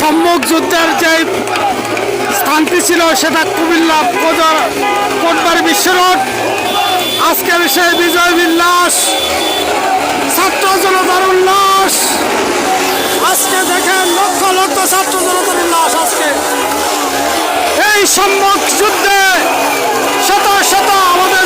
সম্মুখ যুদ্ধের যে স্থানটি ছিল সেটা কুমিল্লা কোটবাড়ি বিশ্ব রোড। আজকের সেই বিজয় বিল্লাস, ছাত্র জনতার উল্লাস। আজকে দেখেন লক্ষ লক্ষ ছাত্র জনতার উল্লাস। আজকে এই সম্মুখ যুদ্ধে শত শত আমাদের